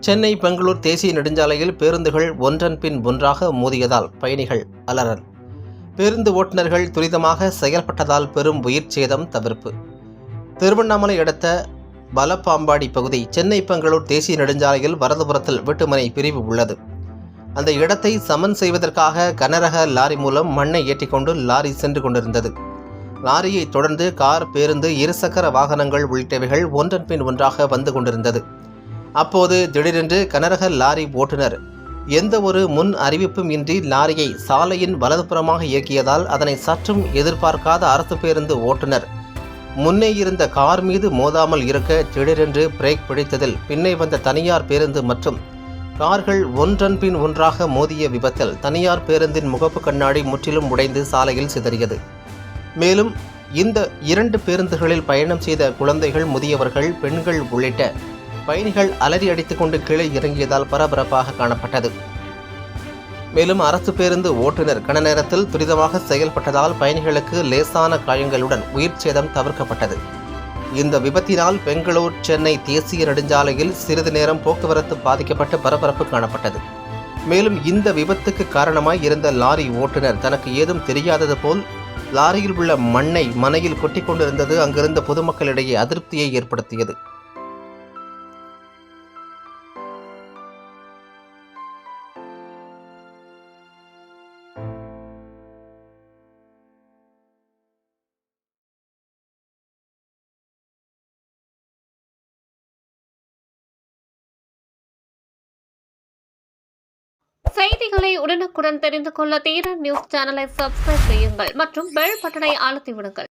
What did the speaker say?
சென்னை பெங்களூர் தேசிய நெடுஞ்சாலையில் பேருந்துகள் ஒன்றன் பின் ஒன்றாக மோதியதால் பயணிகள் அலறல். பேருந்து ஓட்டுநர்கள் துரிதமாக செயல்பட்டதால் பெரும் உயிர் சேதம் தவிர்ப்பு. திருவண்ணாமலை அடுத்த பலப்பாம்பாடி பகுதி சென்னை பெங்களூர் தேசிய நெடுஞ்சாலையில் வரதுபுரத்தில் வீட்டுமனை பிரிவு உள்ளது. அந்த இடத்தை சமன் செய்வதற்காக கனரக லாரி மூலம் மண்ணை ஏற்றிக்கொண்டு லாரி சென்று கொண்டிருந்தது. லாரியை தொடர்ந்து கார், பேருந்து, இருசக்கர வாகனங்கள் உள்ளிட்டவைகள் ஒன்றன் பின் ஒன்றாக வந்து கொண்டிருந்தது. அப்போது திடீரென்று கனரக லாரி ஓட்டுநர் எந்த ஒரு முன் அறிவிப்பும் இன்றி லாரியை சாலையின் வலதுபுறமாக இயக்கியதால் அதனை சற்றும் எதிர்பார்க்காத அரசு பேருந்து ஓட்டுநர் முன்னே இருந்த கார் மீது மோதாமல் இருக்க திடீரென்று பிரேக் பிடித்ததில் பின்னே வந்த தனியார் பேருந்து மற்றும் கார்கள் ஒன்றன் பின் ஒன்றாக மோதிய விபத்தில் தனியார் பேருந்தின் முகப்பு கண்ணாடி முற்றிலும் உடைந்து சாலையில் சிதறியது. மேலும் இந்த 2 பேருந்துகளில் பயணம் செய்த குழந்தைகள், முதியவர்கள், பெண்கள் உள்ளிட்ட பயணிகள் அலறி அடித்துக்கொண்டு கீழே இறங்கியதால் பரபரப்பாக காணப்பட்டது. மேலும் அரசு பேருந்து ஓட்டுநர் கன நேரத்தில் துரிதமாக செயல்பட்டதால் பயணிகளுக்கு லேசான காயங்களுடன் உயிர் சேதம் தவிர்க்கப்பட்டது. இந்த விபத்தினால் பெங்களூர் சென்னை தேசிய நெடுஞ்சாலையில் சிறிது நேரம் போக்குவரத்து பாதிக்கப்பட்டு பரபரப்பு காணப்பட்டது. மேலும் இந்த விபத்துக்கு காரணமாய் இருந்த லாரி ஓட்டுநர் தனக்கு ஏதும் தெரியாதது போல் லாரியில் உள்ள மண்ணை மனையில் கொட்டி கொண்டிருந்தது அங்கிருந்த பொதுமக்களிடையே அதிருப்தியை ஏற்படுத்தியது. செய்திகளை உடனுக்குடன் தெரிந்து கொள்ள தீரன் நியூஸ் சேனலை சப்ஸ்கிரைப் செய்யுங்கள் மற்றும் பெல் பட்டனை அழுத்தி விடுங்கள்.